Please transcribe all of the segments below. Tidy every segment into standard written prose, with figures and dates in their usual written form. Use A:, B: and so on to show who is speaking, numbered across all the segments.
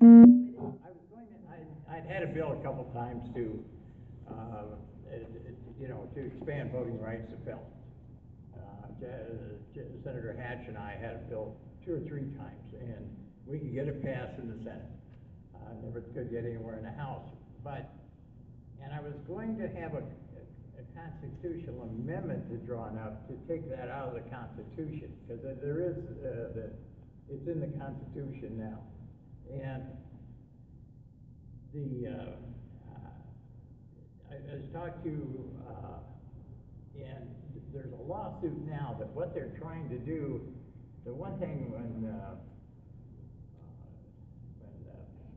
A: I'd had a bill a couple times to, uh, to expand voting rights to felons. Senator Hatch and I had a bill 2 or 3 times, and we could get it passed in the Senate. Never could get anywhere in the House. And I was going to have a constitutional amendment to drawn up to take that out of the Constitution, because there is, it's in the Constitution now. And I was talked to, and there's a lawsuit now that what they're trying to do, the one thing when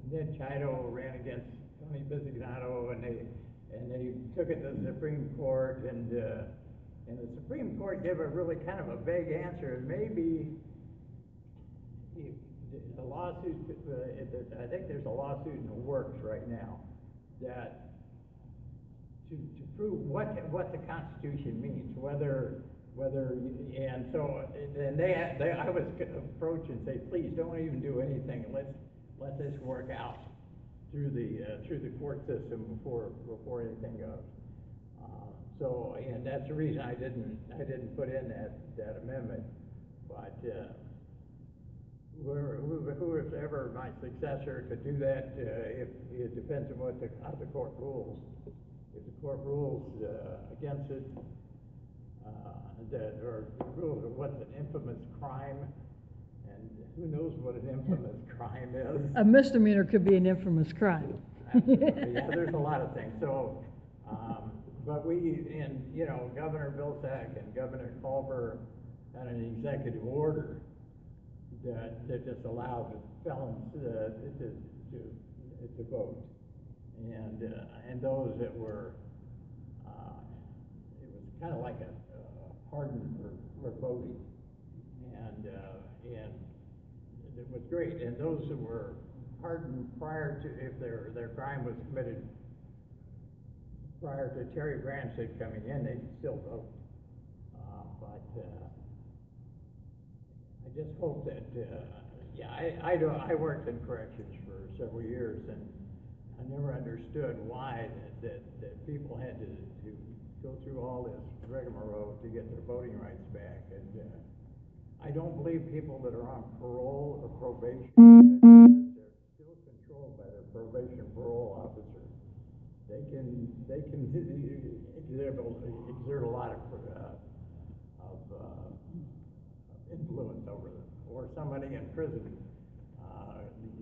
A: Ned Chido ran against Tony Bisignano, and they took it to the Supreme Court, and the Supreme Court gave a really kind of a vague answer. Maybe the lawsuit, I think there's a lawsuit in the works right now that to prove what the Constitution means, and so and I was approach and say, please don't even do anything. Let this work out through the court system before anything goes. And that's the reason I didn't put in that amendment. But whoever my successor could do that, it depends on how the court rules. If the court rules against it, or rules of what's an infamous crime, and who knows what an infamous crime is?
B: A misdemeanor could be an infamous crime.
A: Absolutely. Yeah, there's a lot of things. So, but Governor Vilsack and Governor Culver had an executive order that just allowed felons to vote, and those that were, it was kind of like a pardon for voting, and it was great. And those who were pardoned prior to, if their crime was committed prior to Terry Branstad coming in, they could still vote. I just hope that, I worked in corrections for several years, and I never understood why that people had to go through all this rigmarole to get their voting rights back. And I don't believe people that are on parole or probation, because they're still controlled by their probation parole officer. They can exert a lot of influence over them, or somebody in prison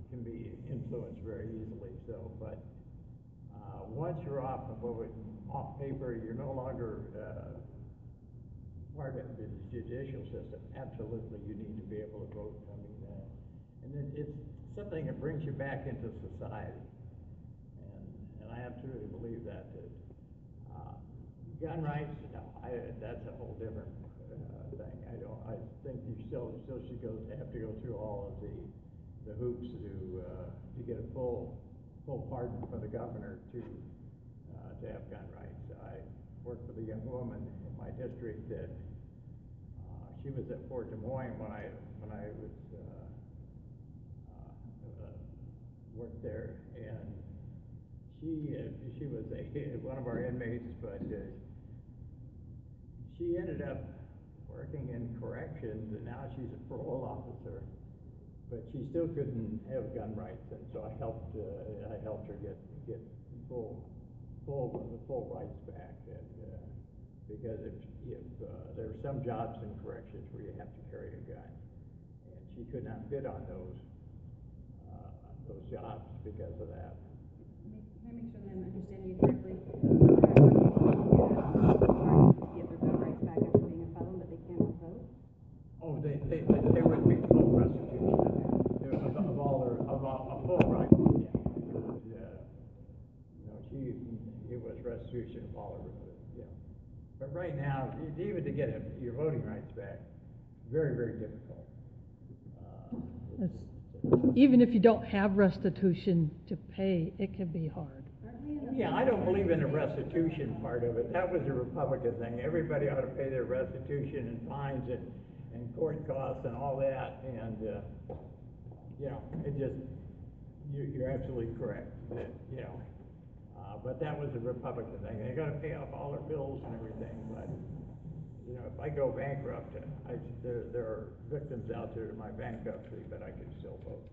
A: can be influenced very easily. So, but once you're off paper, you're no longer part of the judicial system. Absolutely, you need to be able to vote. I mean, and it's something that brings you back into society, and I absolutely believe that. Gun rights, no, that's a whole different thing. I think you still should have to go through all of the hoops to get a full pardon for the governor to have gun rights. I worked with a young woman in my district that she was at Fort Des Moines when I was worked there, and she was one of our inmates, but she ended up working in corrections, and now she's a parole officer, but she still couldn't have gun rights, and so I helped her get full rights back, and because if there are some jobs in corrections where you have to carry a gun, and she could not bid on those jobs because of that.
C: Can I make sure that I'm understanding you correctly? To get their gun rights back after being a felon, but they cannot vote?
A: Oh, they would be full restitution of all a full right. It was restitution of all of it. Yeah. But right now, even to get your voting rights back, very, very difficult.
B: Even if you don't have restitution to pay, it can be hard.
A: Yeah, I don't believe in the restitution part of it. That was a Republican thing. Everybody ought to pay their restitution and fines and court costs and all that. And it just, you're absolutely correct, that, you know, but that was a Republican thing, they gotta pay off all their bills and everything, but, you know, if I go bankrupt, there are victims out there to my bankruptcy, but I can still vote,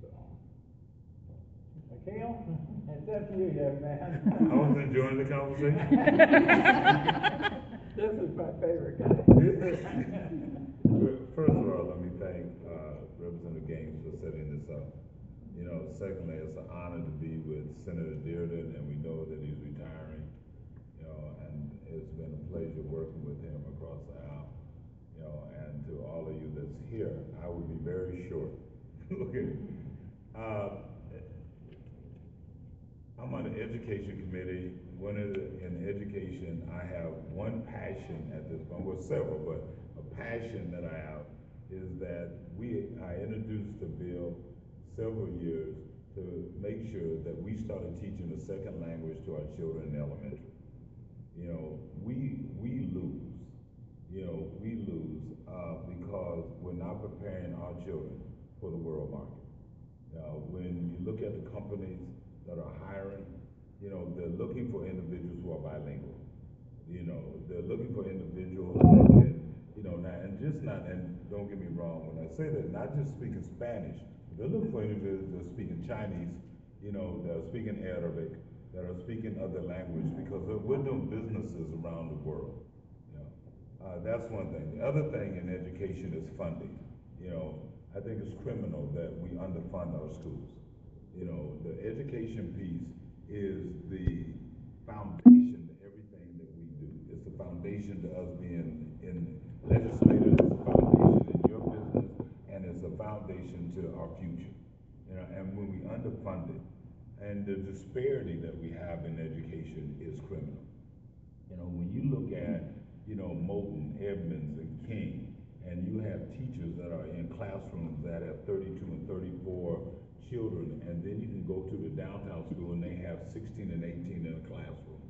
A: so. Mikhail, it's up to you, young man.
D: I was enjoying the conversation.
A: This is my favorite guy.
D: First of all, let me thank Representative Gaines for setting this up. You know, secondly, it's an honor to be with Senator Dearden, and we know that he's retiring. You know, and it's been a pleasure working with him across the aisle. You know, and to all of you that's here, I will be very short. Okay. I'm on the Education Committee. In education, I have one passion at this point, well, several, but a passion that I have is that I introduced the bill several years to make sure that we started teaching a second language to our children in elementary. You know, we lose, because we're not preparing our children for the world market. When you look at the companies that are hiring, you know, they're looking for individuals who are bilingual. You know, they're looking for individuals that can, you know, and don't get me wrong, when I say that, not just speaking Spanish, they're looking for individuals that are speaking Chinese, you know, that are speaking Arabic, that are speaking other language, because we're doing businesses around the world. You know, that's one thing. The other thing in education is funding. You know, I think it's criminal that we underfund our schools. You know, the education piece is the foundation to everything that we do. It's the foundation to us being in legislators, it's the foundation in your business, and it's a foundation to our future. You know, and when we underfund it, and the disparity that we have in education is criminal. You know, when you look at, you know, Moulton, Edmonds, and King, and you have teachers that are in classrooms that have 32 and 34 children, and then you can go to the downtown school and they have 16 and 18 in a classroom.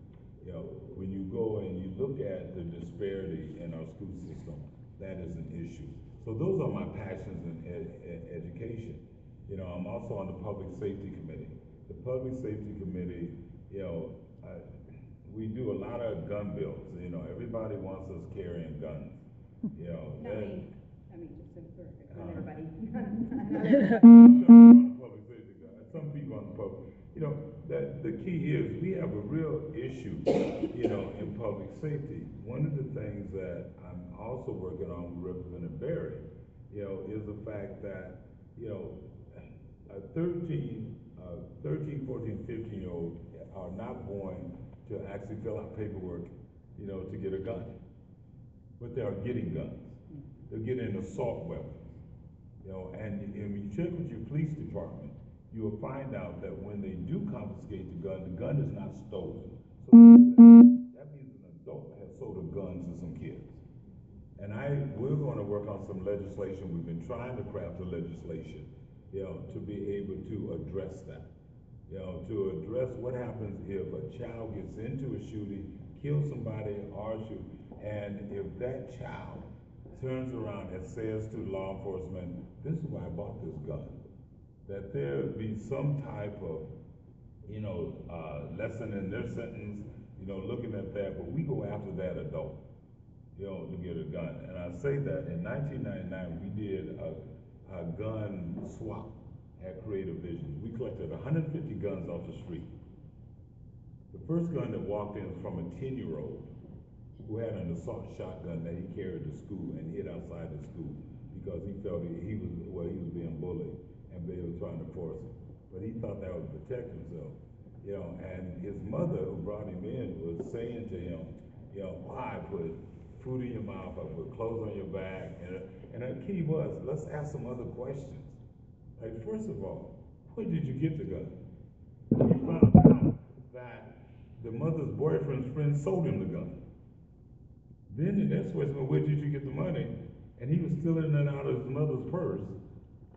D: You know, when you go and you look at the disparity in our school system, that is an issue. So those are my passions in education. You know, I'm also on the Public Safety Committee. The Public Safety Committee, you know, we do a lot of gun bills. You know, everybody wants us carrying guns. You know,
C: Not me. I mean, just so we're, not everybody.
D: Public safety guy. Some people on the public. You know, that the key is we have a real issue, you know, in public safety. One of the things that I'm also working on with Representative Berry, you know, is the fact that, you know, 13, 14, 15-year-olds are not going to actually fill out paperwork, you know, to get a gun. But they are getting guns. They're getting assault weapons. You know, and when you check with your police department, you will find out that when they do confiscate the gun is not stolen. So that means an adult has sold a gun to some kids. And we're going to work on some legislation. We've been trying to craft a legislation, you know, to be able to address that. You know, to address what happens if a child gets into a shooting, kills somebody, or shoot, and if that child turns around and says to law enforcement, this is why I bought this gun, that there be some type of, you know, lesson in their sentence, you know, looking at that, but we go after that adult, you know, to get a gun. And I say that in 1999, we did a gun swap at Creative Visions. We collected 150 guns off the street. The first gun that walked in was from a 10-year-old who had an assault shotgun that he carried to school and hid outside the school because he felt he was being bullied and they were trying to force him. But he thought that would protect himself, you know, and his mother who brought him in was saying to him, you know, why I put food in your mouth, I put clothes on your back, and the key was, let's ask some other questions. Like, first of all, where did you get the gun? We found out that the mother's boyfriend's friend sold him the gun. Then the next question was, where did you get the money? And he was stealing it out of his mother's purse,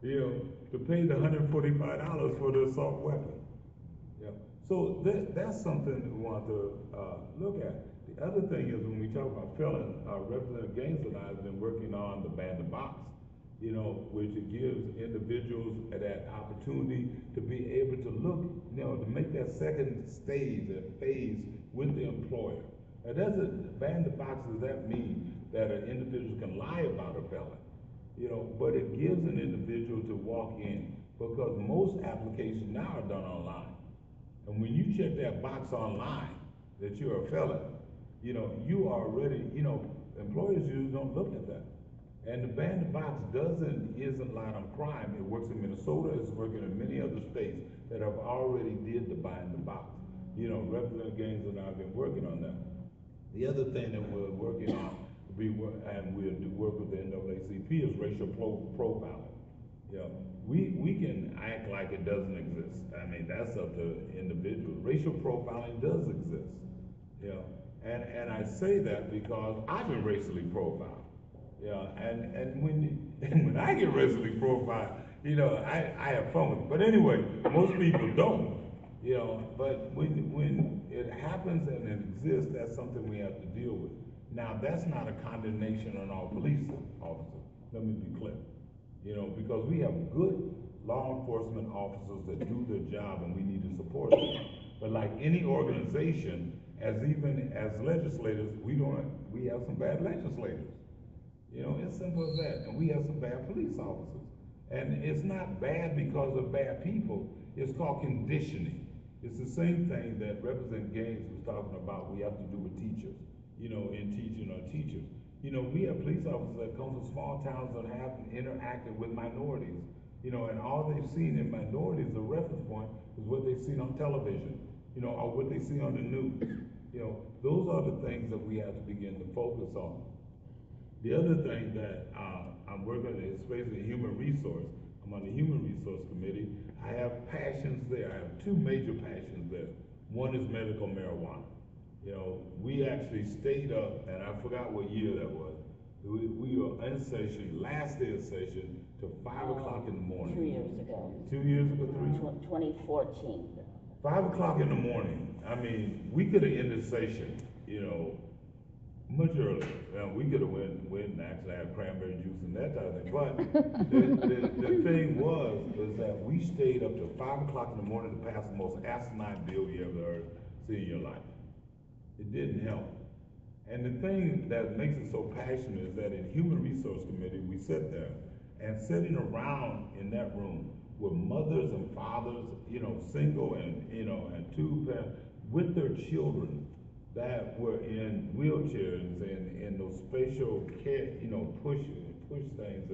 D: you know, to pay the $145 for the assault weapon. Yeah. So that's something we want to look at. The other thing is when we talk about felons, Representative Gaines and I have been working on the ban the box you know, which it gives individuals that opportunity to be able to look, you know, to make that second stage, that phase with the employer. Now, doesn't, ban the box, does that mean that an individual can lie about a felon? You know, but it gives an individual to walk in, because most applications now are done online. And when you check that box online, that you're a felon, you know, you are already, you know, employers usually don't look at that. And the ban the box isn't light on crime. It works in Minnesota, it's working in many other states that have already did the ban the box. You know, Representative Gaines and I have been working on that. The other thing that we're working on, and we'll do work with the NAACP, is racial profiling. You know, we can act like it doesn't exist. I mean, that's up to individuals. Racial profiling does exist. You know, and I say that because I've been racially profiled. Yeah, and when I get racially profiled, you know, I have fun with it. But anyway, most people don't, you know, but when it happens and it exists, that's something we have to deal with. Now, that's not a condemnation on all police officers, let me be clear. You know, because we have good law enforcement officers that do their job and we need to support them. But like any organization, even as legislators, we have some bad legislators. You know, it's simple as that. And we have some bad police officers. And it's not bad because of bad people. It's called conditioning. It's the same thing that Representative Gaines was talking about we have to do with teachers, you know, in teaching our teachers. You know, we have police officers that come from small towns that have interacted with minorities, you know, and all they've seen in minorities, the reference point, is what they've seen on television, you know, or what they see on the news. You know, those are the things that we have to begin to focus on. The other thing that I'm working on is basically human resource. I'm on the human resource committee. I have passions there. I have two major passions there. One is medical marijuana. You know, we actually stayed up, and I forgot what year that was. We were in session, last day of session, till 5 o'clock in the morning.
E: 2 years ago.
D: 2 years ago,
E: 2014.
D: 5 o'clock in the morning. I mean, we could have ended session, you know, much earlier. We could have went and actually had cranberry juice and that type of thing. But the thing is that we stayed up till 5 o'clock in the morning to pass the most asinine bill you ever heard see in your life. It didn't help. And the thing that makes it so passionate is that in Human Resource Committee, we sit there, and sitting around in that room were mothers and fathers, you know, single and, you know, and two parents with their children that were in wheelchairs and in those spatial care, you know, push things.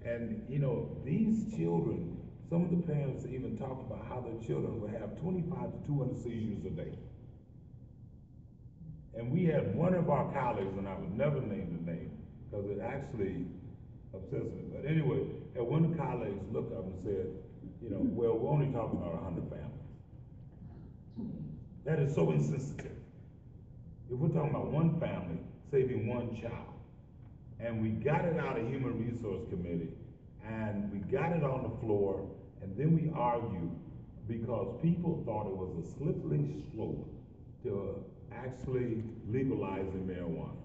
D: And, you know, these children, some of the parents even talk about how their children would have 25 to 200 seizures a day. And we had one of our colleagues, and I would never name the name, because it actually upsets me. But anyway, had one of the colleagues looked up and said, you know, well, we're only talking about 100 families. That is so insensitive. If we're talking about one family saving one child, and we got it out of Human Resource Committee, and we got it on the floor, and then we argued because people thought it was a slippery slope to actually legalizing marijuana.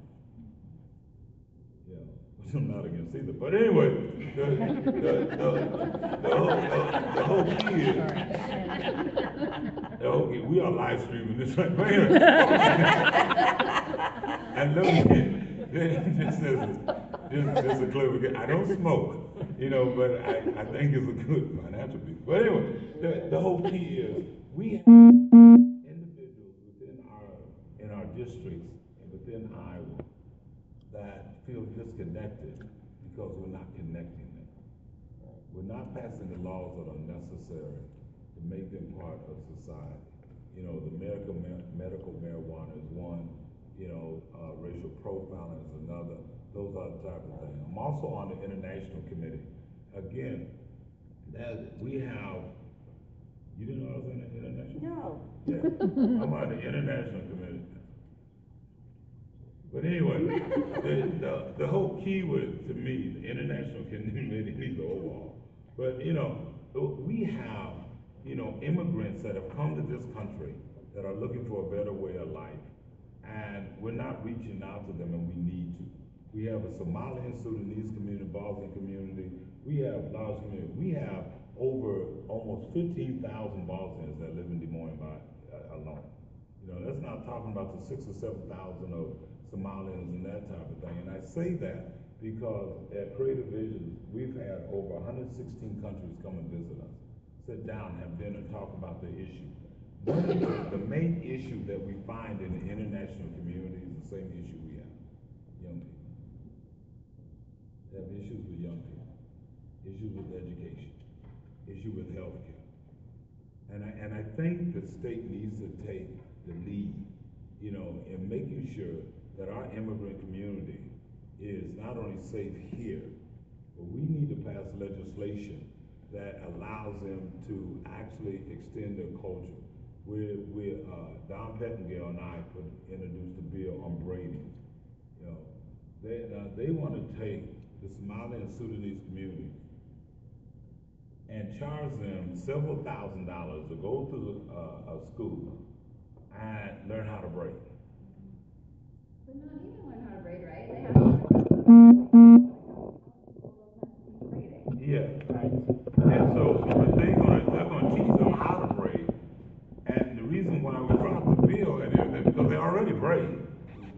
D: Yeah, which I'm not against either. But anyway, the whole key is, okay, we are live streaming this right here. And let me just a clever guy. I don't smoke, you know, but I think it's a good financial piece. But anyway, the whole key is we have individuals in our districts and within Iowa that feel disconnected because we're not connecting them. We're not passing the laws that are necessary to make them part of society. You know, the medical marijuana is one, you know, racial profiling is another. Those are the type of things. I'm also on the international committee. Again, we have, you didn't know I was in the international?
E: No.
D: Yeah, I'm on the international committee. But anyway, the whole key word to me, the international committee needs an overhaul. But you know, we have, you know, immigrants that have come to this country that are looking for a better way of life, and we're not reaching out to them, and we need to. We have a Somali and Sudanese community, Boston community. We have large community. We have over almost 15,000 Bosnians that live in Des Moines alone. You know, that's not talking about the 6,000 or 7,000 of Somalians and that type of thing. And I say that because at Creative Visions, we've had over 116 countries come and visit us, sit down, have dinner, talk about the issue. The main issue that we find in the international community is the same issue we have, young people. They have issues with young people, issues with education, issue with healthcare. And I think the state needs to take the lead, you know, in making sure that our immigrant community is not only safe here, but we need to pass legislation that allows them to actually extend their culture. Don Pettengill and I introduced a bill on braiding. You know, they want to take the Somali and Sudanese community and charge them several $1,000s to go to a school and learn how to braid.
F: But not even learn how to braid, right? They have to braiding.
D: Yeah. And so, but they're gonna teach them how to braid. And the reason why we brought the bill in there is because they already braid.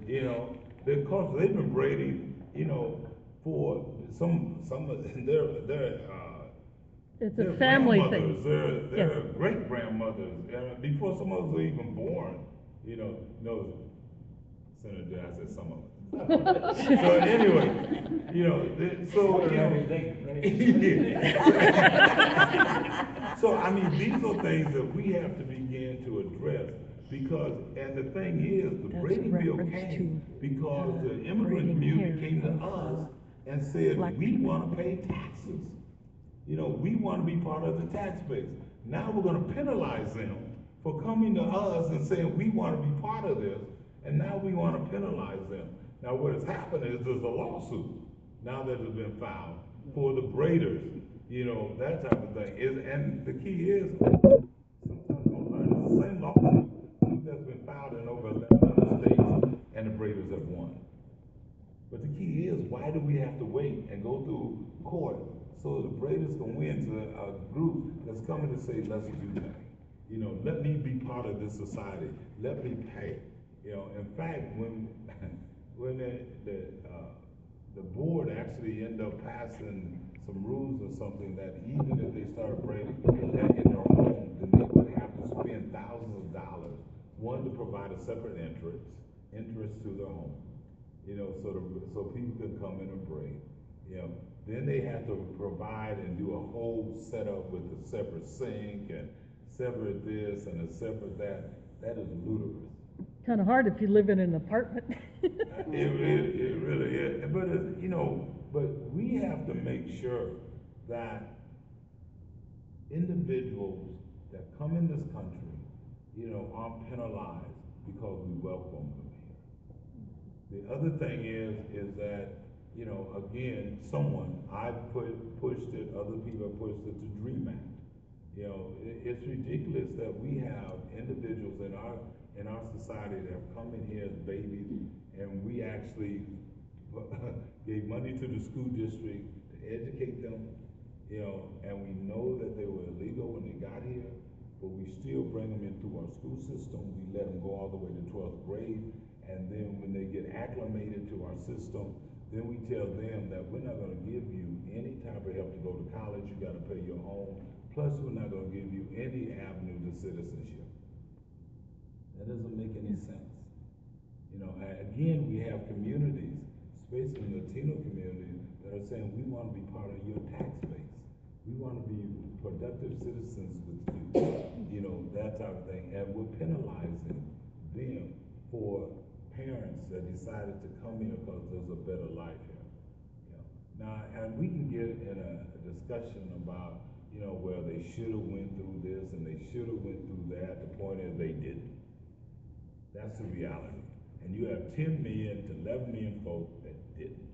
D: You know, because they've been braiding, you know, for some of their
B: It's
D: their
B: a family
D: grandmothers,
B: thing.
D: their great grandmothers, before some of us were even born. You know, no, Senator, I said some of us. So anyway, you know, so you know, so I mean, these are things that we have to begin to address because, and the thing is, the
B: That's
D: braiding bill
B: reference
D: came
B: to,
D: because the immigrant
B: braiding
D: community
B: hair
D: came to
B: of,
D: us and said,
B: black
D: we
B: people.
D: want to pay taxes. You know, we want to be part of the tax base. Now we're going to penalize them for coming to us and saying we want to be part of this, and now we want to penalize them. Now what has happened is there's a lawsuit now that has been filed for the braiders, you know, that type of thing. And the key is, sometimes we'll learn it's the same lawsuit that's been filed in over 11 other states, and the braiders have won. But the key is, why do we have to wait and go through court so the braiders can win to a group that's coming to say, let's do that. You know, let me be part of this society. Let me pay. You know, in fact, when the board actually ended up passing some rules or something that even if they started braiding that in their home, then they would have to spend thousands of dollars, one, to provide a separate interest to their home. You know, so people could come in and braid. You know, then they have to provide and do a whole setup with a separate sink and separate this and a separate that. That is ludicrous.
B: Kind of hard if you live in an apartment.
D: It really is. But you know, but we have to make sure that individuals that come in this country, you know, aren't penalized because we welcome them here. The other thing is that, you know, again, I've pushed it, other people have pushed it to DREAM Act. You know, it's ridiculous that we have individuals in our society that have come in here as babies, and we actually gave money to the school district to educate them, you know, and we know that they were illegal when they got here, but we still bring them in through our school system. We let them go all the way to 12th grade, and then when they get acclimated to our system, then we tell them that we're not going to give you any type of help to go to college. You got to pay your own. Plus, we're not going to give you any avenue to citizenship. That doesn't make any sense. You know, again, we have communities, especially Latino communities, that are saying we want to be part of your tax base. We want to be productive citizens with you. You know, that type of thing. And we're penalizing them for parents that decided to come here because there's a better life here. You know? Now, and we can get in a discussion about, you know, well, they should have went through this and they should have went through that. The point is they didn't. That's the reality. And you have 10 million to 11 million folks that didn't,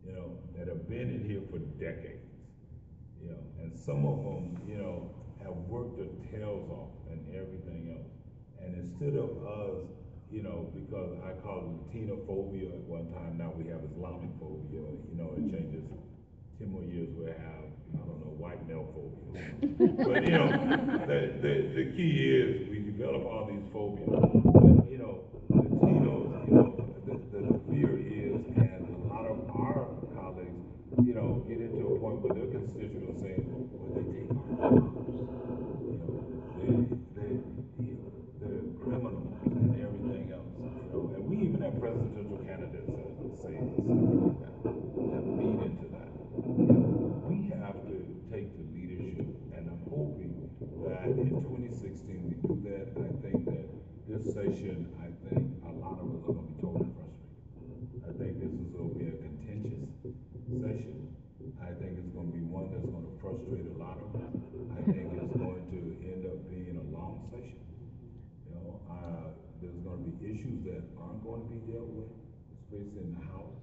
D: you know, that have been in here for decades, you know, and some of them, you know, have worked their tails off and everything else. And instead of us, you know, because I called it Latinophobia at one time, now we have Islamophobia, you know, it changes. 10 more years we'll have, I don't know, white male phobia. But, you know, the key is we develop all these phobias. But, you know, Latinos, you know, the fear is, and a lot of our colleagues, you know, get into a point where their constituents saying, well, they take our jobs. You know, they're criminals and everything else, you know, and we even have presidential candidates that say stuff like that feed into that. You know, we have to take the leadership, and I'm hoping that in 2016 we do that. I think that this session, I think a lot of us are going to be totally frustrated. I think this is going to be a contentious session. I think it's going to be one that's going to frustrate a lot of us. I think it's going to end up being a long session. You know, there's going to be issues that aren't going to be dealt with, especially in the House,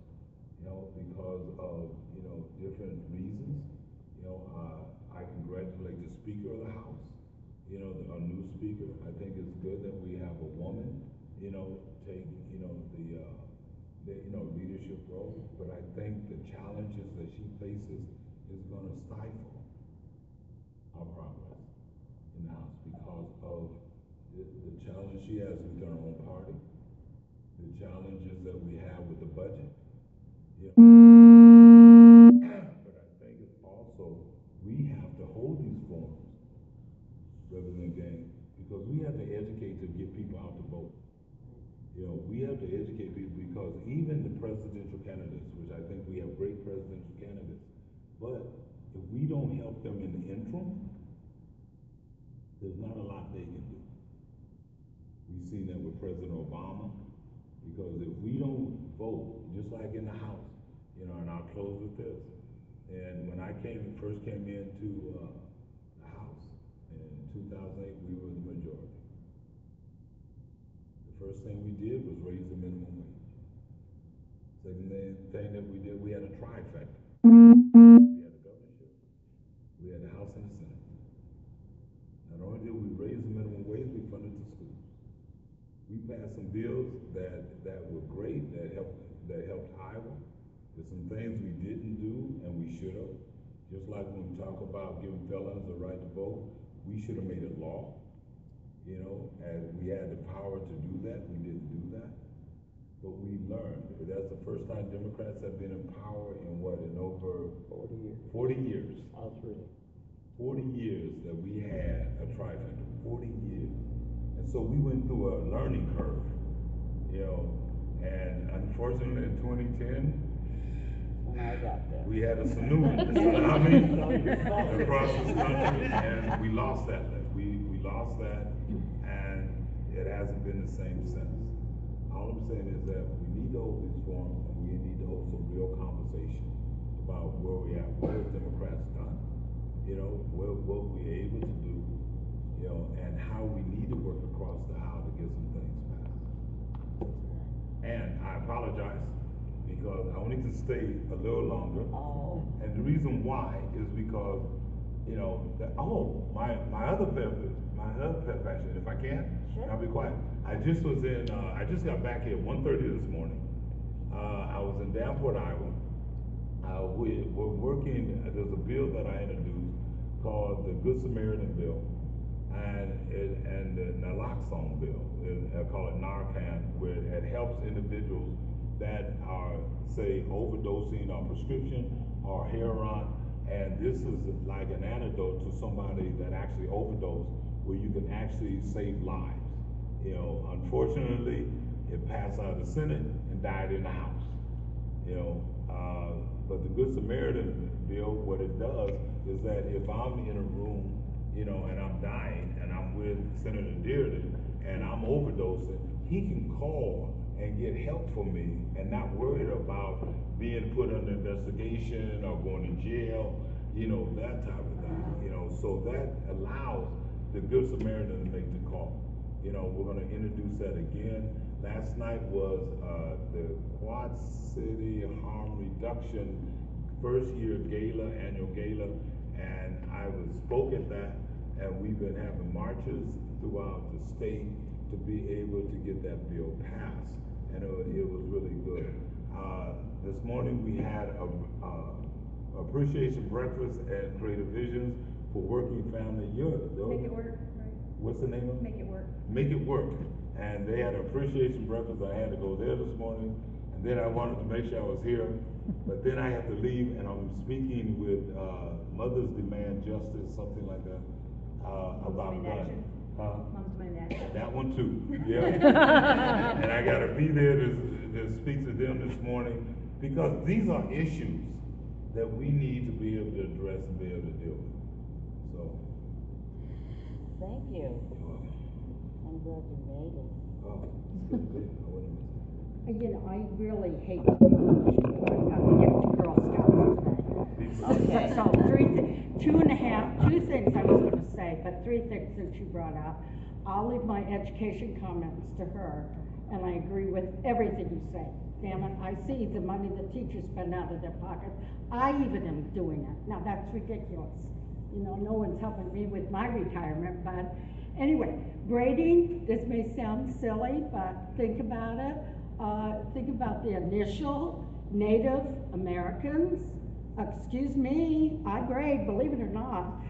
D: you know, because of, you know, different reasons. You know, I congratulate the Speaker of the House, you know, our new Speaker. I think it's good that we have a woman, you know, take, you know, the you know, leadership role, but I think the challenges that she faces is going to stifle our progress in the House because of the challenge she has with her own party, the challenges that we have with the budget. You know. But I think it's also, we have to hold these forums, Reverend Gang, because we have to educate to get people out to vote. You know, we have to educate people because even the presidential candidates, which I think we have great presidential candidates, but if we don't help them in the interim, there's not a lot they can do. We've seen that with President Obama, because if we don't vote, just like in the House, you know, and I'll close with this. And when I first came into the House in 2008, we were the majority. First thing we did was raise the minimum wage. Second thing that we did, we had a trifecta. We had a governorship, we had the House and the Senate. Not only did we raise the minimum wage, we funded the schools. We passed some bills that were great, that helped Iowa. There's some things we didn't do and we should have. Just like when we talk about giving felons the right to vote, we should have made it law. You know, and we had the power to do that. We didn't do that. But we learned. That's the first time Democrats have been in power in over
A: 40 years.
D: 40 years.
A: All three.
D: 40 years that we had a trifecta. 40 years. And so we went through a learning curve, you know, and unfortunately in 2010,
A: When I got there.
D: we had a tsunami across this country, and we lost that. We lost that, and it hasn't been the same since. All I'm saying is that we need to hold these forums, and we need to hold some real conversation about where we are, what have Democrats done, you know, what we're able to do, you know, and how we need to work across the aisle to get some things passed. And I apologize, because I wanted to stay a little longer.
E: Oh.
D: And the reason why is because, you know, my other pet passion, if I can,
E: Sure.
D: I'll be quiet. I just got back here at 1:30 this morning. I was in Davenport, Iowa. We're working, there's a bill that I introduced called the Good Samaritan Bill and the naloxone bill. I call it Narcan, where it helps individuals that are, say, overdosing on prescription or heroin, and this is like an antidote to somebody that actually overdosed, where you can actually save lives. You know, unfortunately, it passed out of the Senate and died in the House. You know, but the Good Samaritan bill, what it does is that if I'm in a room, you know, and I'm dying, and I'm with Senator Dearden, and I'm overdosing, he can call and get help for me and not worried about being put under investigation or going to jail, you know, that type of thing, you know. So that allows the Good Samaritan to make the call. You know, we're gonna introduce that again. Last night was the Quad City Harm Reduction first year gala, annual gala, and I spoke at that, and we've been having marches throughout the state to be able to get that bill passed, and it was really good. This morning we had a appreciation breakfast at Creative Visions for Working Family.
C: Make it work, right?
D: What's the name of it?
C: Make it work.
D: Make It Work. And they had an appreciation breakfast. I had to go there this morning, and then I wanted to make sure I was here, but then I have to leave, and I'm speaking with Mothers Demand Justice, something like that, about
C: Demand
D: that.
C: Action. Moms Demand Action.
D: That one too, yeah. And I gotta be there to speak to them this morning, because these are issues that we need to be able to address and be able to deal with. So,
E: Thank you. I'm glad you made it.
D: oh, it's good. I wouldn't miss
C: You know, I really hate to be, I've got to get to Girl Scouts today.
E: Okay.
C: So two things I was gonna say, but three things that you brought up. I'll leave my education comments to her, and I agree with everything you say. Damn it, I see the money the teachers spend out of their pockets. I even am doing it. Now, that's ridiculous. You know, no one's helping me with my retirement, but anyway, grading, this may sound silly, but think about it. Think about the initial Native Americans. Excuse me, I grade, believe it or not,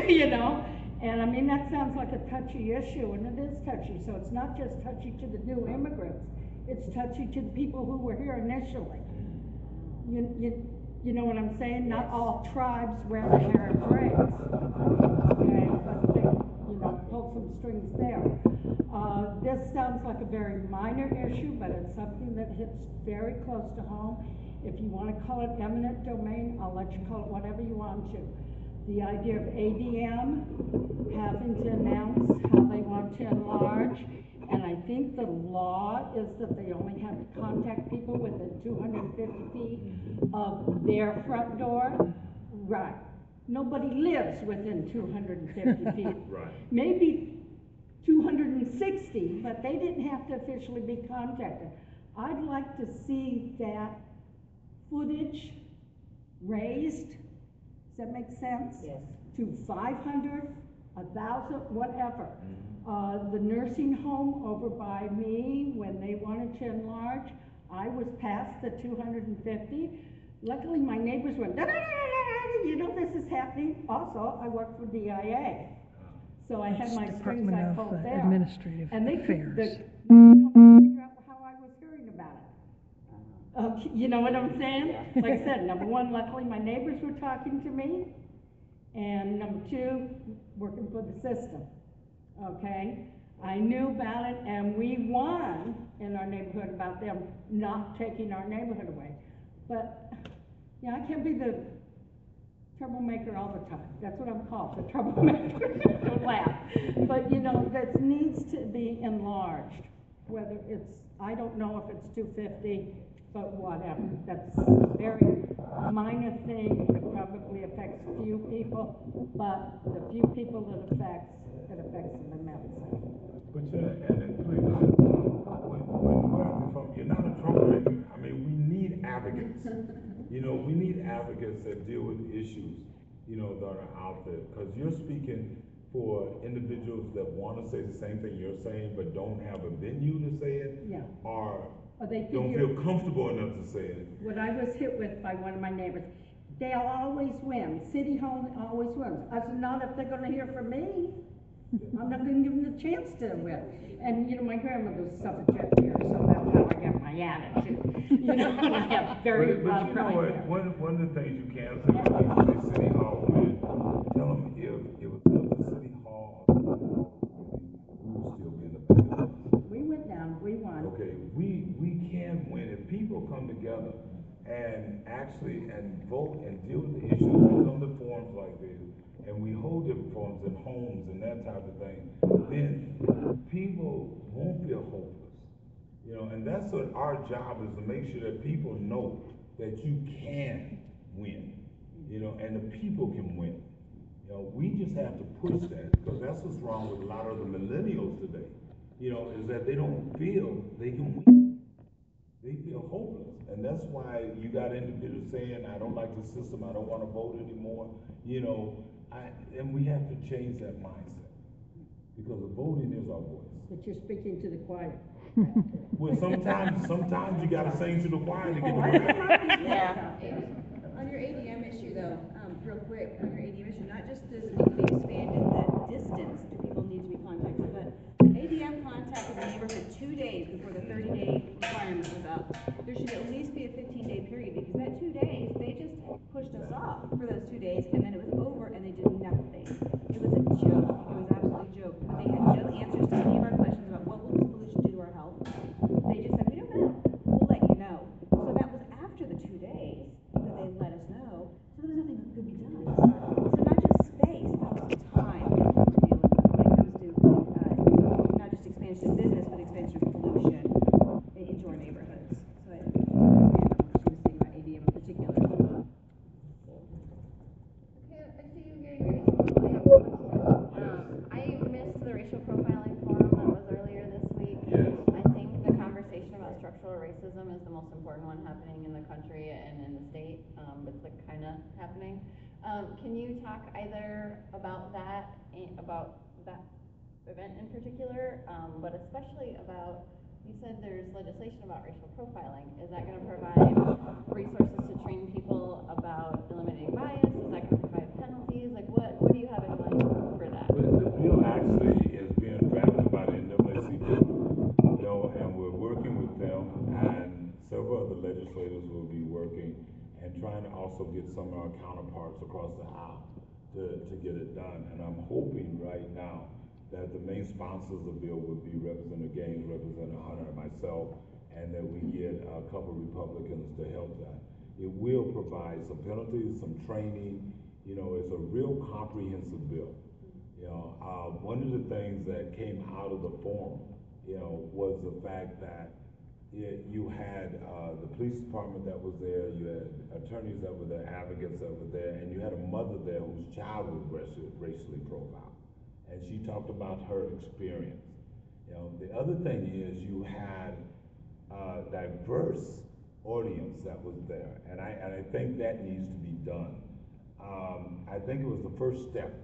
C: you know? And I mean, that sounds like a touchy issue, and it is touchy. So it's not just touchy to the new immigrants, it's touchy to the people who were here initially. You know what I'm saying? Not all tribes wear braids. Okay, but they, you know, pull some strings there. This sounds like a very minor issue, but it's something that hits very close to home. If you want to call it eminent domain, I'll let you call it whatever you want to. The idea of ADM having to announce how they want to enlarge, and I think the law is that they only have to contact people within 250 feet of their front door. Right. Nobody lives within 250 feet.
D: Right.
C: Maybe 260, but they didn't have to officially be contacted. I'd like to see that footage raised, does that make sense?
E: Yes.
C: To 500, 1,000, whatever. The nursing home over by me, when they wanted to enlarge, I was past the 250. Luckily, my neighbors went, da, da, da, da, da, you know this is happening. Also, I work for DIA. So I had my strings I
B: Department
C: pulled
B: of
C: there.
B: Administrative
C: And they
B: Affairs.
C: figure out how I was hearing about it. Okay, you know what I'm saying?
E: Yeah.
C: Like I said, number one, luckily my neighbors were talking to me. And number two, working for the system, okay? I knew about it, and we won in our neighborhood about them not taking our neighborhood away. But, yeah, I can't be the troublemaker all the time. That's what I'm called, the troublemaker. Don't laugh. But, you know, that needs to be enlarged, whether it's, I don't know if it's 250, but whatever. That's a very minor thing that probably affects few people, but the few people it affects them immensely.
D: But and then please, where I'm from, you're not a troublemaker. I mean, we need advocates. You know, we need advocates that deal with issues, you know, that are out there. Because you're speaking for individuals that want to say the same thing you're saying, but don't have a venue to say it.
C: Yeah.
D: Or
C: they
D: don't
C: figure-
D: feel comfortable enough to say it.
C: What I was hit with by one of my neighbors, they'll always win. City Hall always wins. I said, not if they're gonna hear from me. I'm not gonna give them the chance to win. And, you know, my grandmother's suffragette here, so that's how I get my attitude. You know, and I have very
D: But
C: loud
D: you know
C: pride
D: what,
C: there.
D: one of the things you can say when people say City Hall win, tell them if it was up to City Hall, we would still be in the back.
C: We went down, we won.
D: Okay, we can win if people come together and actually, and vote and deal with the issues and come to forums like this, and we hold different forums in homes and that type of thing, then people won't feel hopeless. You know, and that's what our job is, to make sure that people know that you can win, you know, and the people can win. You know, we just have to push that, because that's what's wrong with a lot of the millennials today, you know, is that they don't feel they can win. They feel hopeless. And that's why you got individuals saying, I don't like the system, I don't want to vote anymore, you know, and we have to change that mindset, because the voting is our voice.
C: But you're speaking to the choir.
D: Well, sometimes you gotta sing to the choir to get the
C: Oh, I
D: word.
C: know how people
E: Yeah.
C: are.
F: On your ADM issue though, real quick, on your ADM issue, not just does it need to be expanded the distance do people need to be contacted, but ADM contacted the neighborhood 2 days before the 30-day requirement was up. There should at least be a 15-day period, because that 2 days, they just pushed us off for those 2 days, and then it was over, and they did nothing. It was a joke, it was absolutely a joke, but they had no answers to any of our questions about what will this pollution do to our health. They just said, we don't know, we'll let you know. So that was after the 2 days that they let us know, so there was nothing that could be done. So not just space, but also time is what we're dealing with when it comes to, not just expansion of business, but expansion of pollution into our neighborhoods. So I just understand what she was saying about ADM in particular.
G: Okay, I see you getting ready to move. I have a question. I missed the racial profiling forum that was earlier this week.
D: Yes.
G: I think the conversation about structural racism is the most important one happening in the country and in the state. It's like kind of happening. Can you talk either about that event in particular, but especially about, you said there's legislation about racial profiling. Is that going to provide resources to train people about eliminating bias? Is that going to provide penalties? Like what do you have in mind for that?
D: Well, the bill actually is being drafted by the NAACP, and we're working with them, and several other legislators will be working and trying to also get some of our counterparts across the aisle to get it done. And I'm hoping right now that the main sponsors of the bill would be Representative Gaines, Representative Hunter, and myself, and that we get a couple of Republicans to help that. It will provide some penalties, some training. It's a real comprehensive bill. One of the things that came out of the forum, was the fact that you had the police department that was there, you had attorneys that were there, advocates that were there, and you had a mother there whose child was racially profiled. And she talked about her experience. The other thing is you had a diverse audience that was there, and I think that needs to be done. I think it was the first step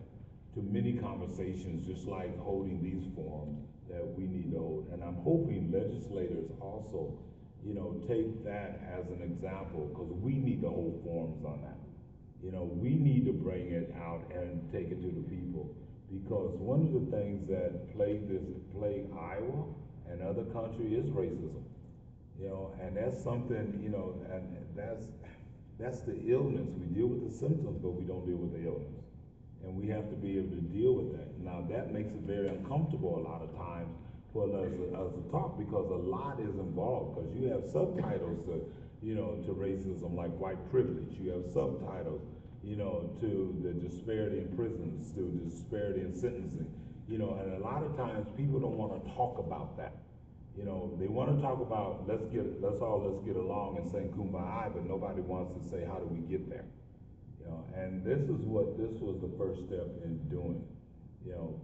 D: to many conversations, just like holding these forums that we need to hold. And I'm hoping legislators also, take that as an example, because we need to hold forums on that. We need to bring it out and take it to the people, because one of the things that plague Iowa and other country is racism. And that's something, and that's the illness. We deal with the symptoms, but we don't deal with the illness. And we have to be able to deal with that. Now, that makes it very uncomfortable a lot of times for us to talk, because a lot is involved, because you have subtitles to racism, like white privilege. You have subtitles, to the disparity in prisons, to the disparity in sentencing. And a lot of times people don't want to talk about that. They want to talk about, let's get along and sing Kumbaya, but nobody wants to say, how do we get there? And this was the first step in doing.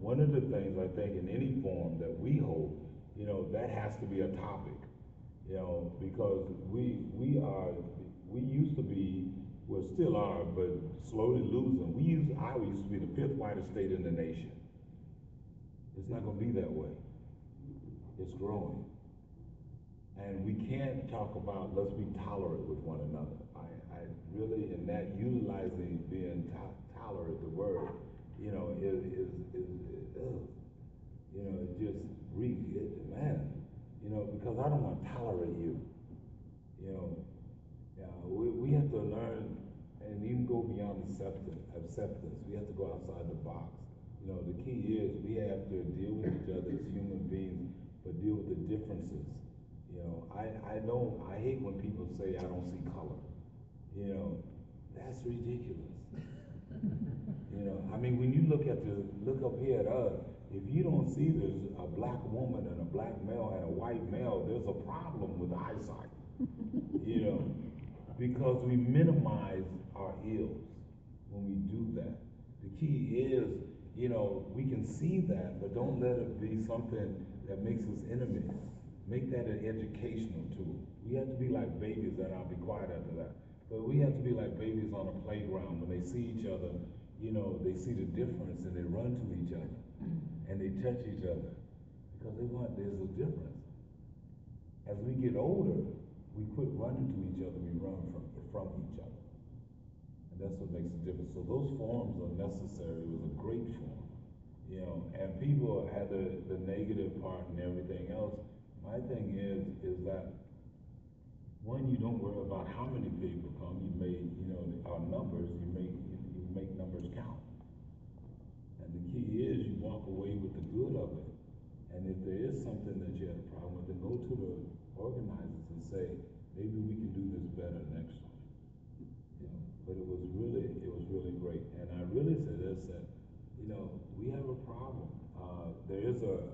D: One of the things I think in any forum that we hold, that has to be a topic, because we used to be, well, still are, but slowly losing. Iowa used to be the 5th whitest state in the nation. It's not going to be that way. It's growing. And we can't talk about, let's be tolerant with one another. I really, in that, utilizing being tolerant, the word, it just reeks, man, because I don't want to tolerate you. We have to learn and even go beyond acceptance. We have to go outside the box. The key is we have to deal with each other as human beings, but deal with the differences. I hate when people say I don't see color. That's ridiculous. When you look up here at us, if you don't see there's a black woman and a black male and a white male, there's a problem with eyesight. Because we minimize our ills when we do that. The key is, we can see that, but don't let it be something that makes us enemies. Make that an educational tool. We have to be like babies, and I'll be quiet after that. But we have to be like babies on a playground. When they see each other, they see the difference and they run to each other and they touch each other. because there's a difference. As we get older, we quit running to each other, we run from each other. And that's what makes a difference. So those forums are necessary. It was a great forum, you know, and people had the negative part and everything else. My thing is that when you don't worry about how many people come, you make, you know, our numbers, you make numbers count. And the key is you walk away with the good of it. And if there is something that you have a problem with, then go to the organizers and say, maybe we can do this better next time. You know, but it was really great. And I really say this, that, you know, we have a problem. There is a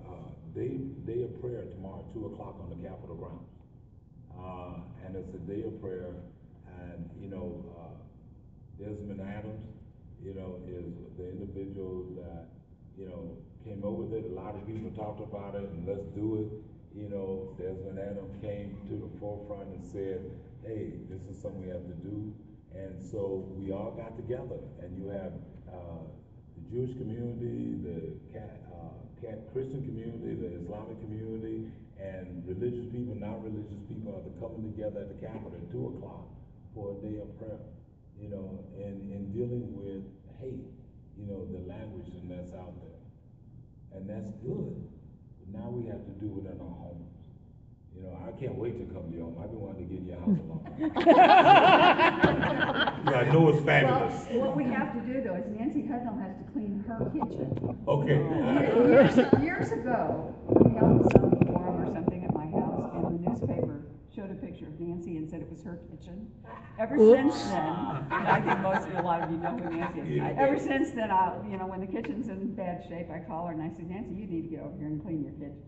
D: day of prayer tomorrow, 2 o'clock on the Capitol grounds. And it's a day of prayer, and, you know, Desmond Adams, you know, is the individual that, you know, came over with it. A lot of people talked about it, and let's do it. You know, Desmond Adams came to the forefront and said, hey, this is something we have to do. And so we all got together, and you have the Jewish community, the Christian community, the Islamic community, and religious people, non-religious people are coming together at the Capitol at 2 o'clock for a day of prayer, you know, and dealing with hate, you know, the language that's out there. And that's good. But now we have to do it in our homes. You know, I can't wait to come to your home. I've been wanting to get in your house a long time. Yeah, I know it's fabulous.
H: Well, what we have to do though is Nancy Hudnall has to clean her kitchen.
D: Okay.
H: Years ago, we held some forum or something at my house, and the newspaper showed a picture of Nancy and said it was her kitchen. Ever since then, and I think a lot of you know who Nancy is.
D: Yeah.
H: Ever since then, you know, when the kitchen's in bad shape, I call her and I say, Nancy, you need to get over here and clean your kitchen.